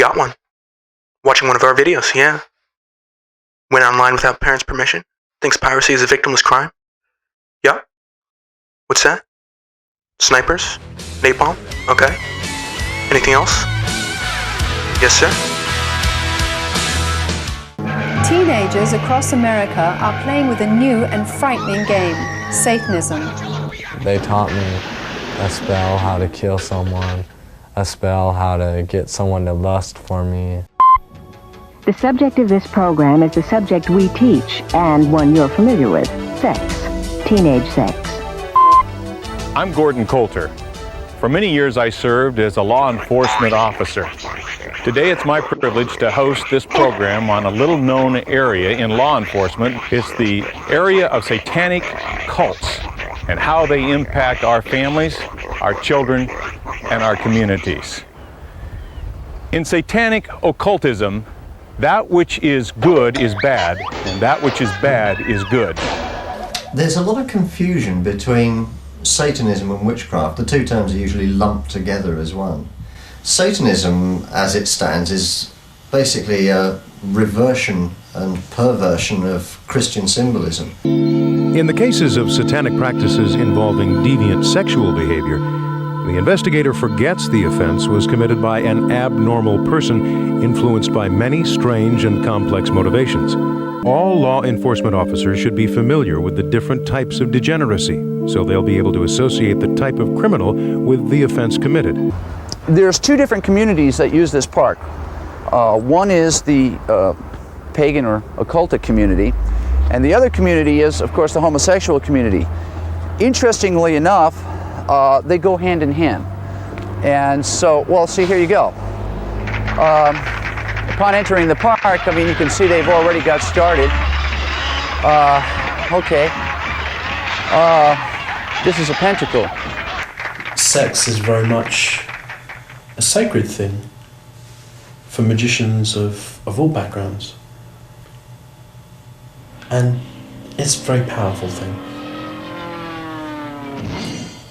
got one. Watching one of our videos, yeah. Went online without parents' permission. Thinks piracy is a victimless crime. Yup. What's that? Snipers? Napalm? Okay. Anything else? Yes, sir. Teenagers across America are playing with a new and frightening game, Satanism. They taught me a spell how to kill someone, a spell how to get someone to lust for me. The subject of this program is the subject we teach, and one you're familiar with, sex, teenage sex. I'm Gordon Coulter. For many years I served as a law enforcement officer. Today it's my privilege to host this program on a little-known area in law enforcement. It's the area of satanic cults and how they impact our families, our children, and our communities. In satanic occultism, that which is good is bad, and that which is bad is good. There's a lot of confusion between Satanism and witchcraft. The two terms are usually lumped together as one. Satanism, as it stands, is basically a reversion and perversion of Christian symbolism. In the cases of satanic practices involving deviant sexual behavior, the investigator forgets the offense was committed by an abnormal person influenced by many strange and complex motivations. All law enforcement officers should be familiar with the different types of degeneracy, so they'll be able to associate the type of criminal with the offense committed. There's two different communities that use this park. One is the pagan or occultic community, and the other community is, of course, the homosexual community. Interestingly enough, they go hand in hand. And so, well, see, here you go. Upon entering the park, I mean, you can see they've already got started. Okay. This is a pentacle. Sex is very much a sacred thing for magicians of all backgrounds. And it's a very powerful thing.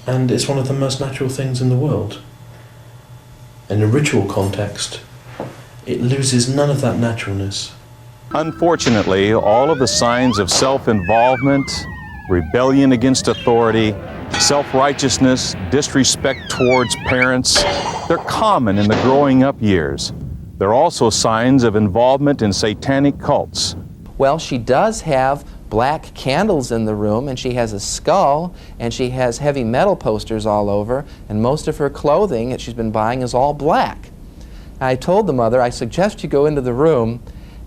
And it's one of the most natural things in the world. In a ritual context, it loses none of that naturalness. Unfortunately, all of the signs of self-involvement, rebellion against authority, self-righteousness, disrespect towards parents, they're common in the growing up years. They're also signs of involvement in satanic cults. Well, she does have black candles in the room, and she has a skull, and she has heavy metal posters all over, and most of her clothing that she's been buying is all black. I told the mother, I suggest you go into the room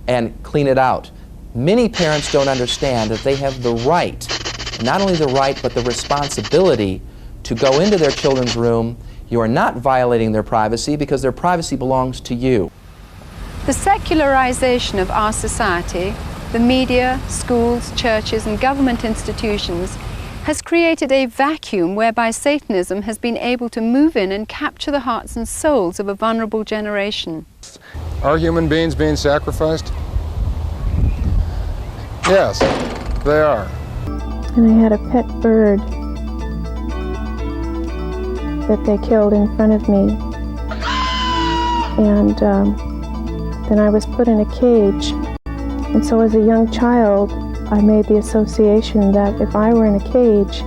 and clean it out. Many parents don't understand that they have the right, not only the right, but the responsibility to go into their children's room. You are not violating their privacy because their privacy belongs to you. The secularization of our society, the media, schools, churches, and government institutions has created a vacuum whereby Satanism has been able to move in and capture the hearts and souls of a vulnerable generation. Are human beings being sacrificed? Yes, they are. And I had a pet bird that they killed in front of me. And then I was put in a cage. And so as a young child, I made the association that if I were in a cage,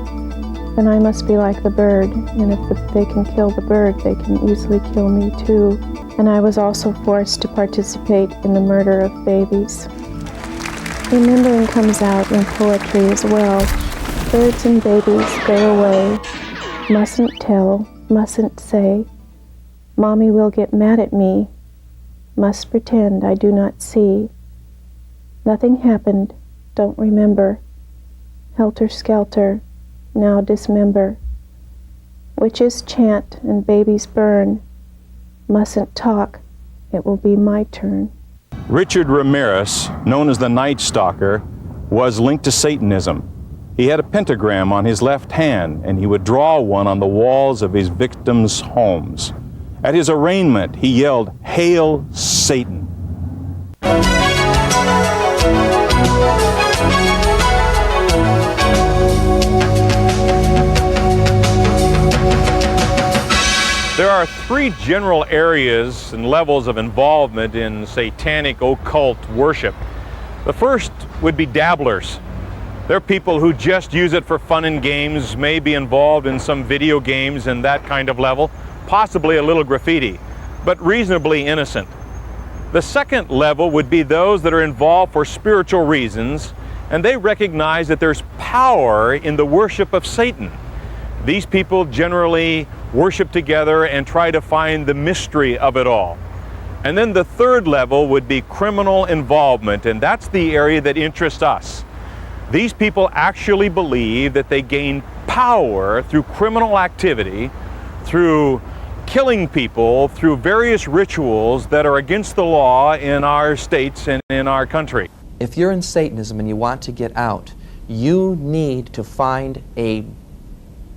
then I must be like the bird. And if they can kill the bird, they can easily kill me too. And I was also forced to participate in the murder of babies. Remembering comes out in poetry as well. Birds and babies go away. Mustn't tell, mustn't say. Mommy will get mad at me. Must pretend I do not see. Nothing happened, don't remember. Helter skelter, now dismember. Witches chant and babies burn. Mustn't talk, it will be my turn. Richard Ramirez, known as the Night Stalker, was linked to Satanism. He had a pentagram on his left hand, and he would draw one on the walls of his victims' homes. At his arraignment, he yelled, "Hail Satan!" There are three general areas and levels of involvement in satanic occult worship. The first would be dabblers. They're people who just use it for fun and games, may be involved in some video games and that kind of level, possibly a little graffiti, but reasonably innocent. The second level would be those that are involved for spiritual reasons, and they recognize that there's power in the worship of Satan. These people generally worship together and try to find the mystery of it all. And then the third level would be criminal involvement, and that's the area that interests us. These people actually believe that they gain power through criminal activity, through killing people, through various rituals that are against the law in our states and in our country. If you're in Satanism and you want to get out, you need to find a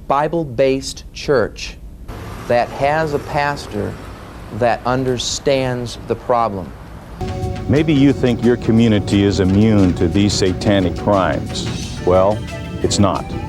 Bible-based church that has a pastor that understands the problem. Maybe you think your community is immune to these satanic crimes. Well, it's not.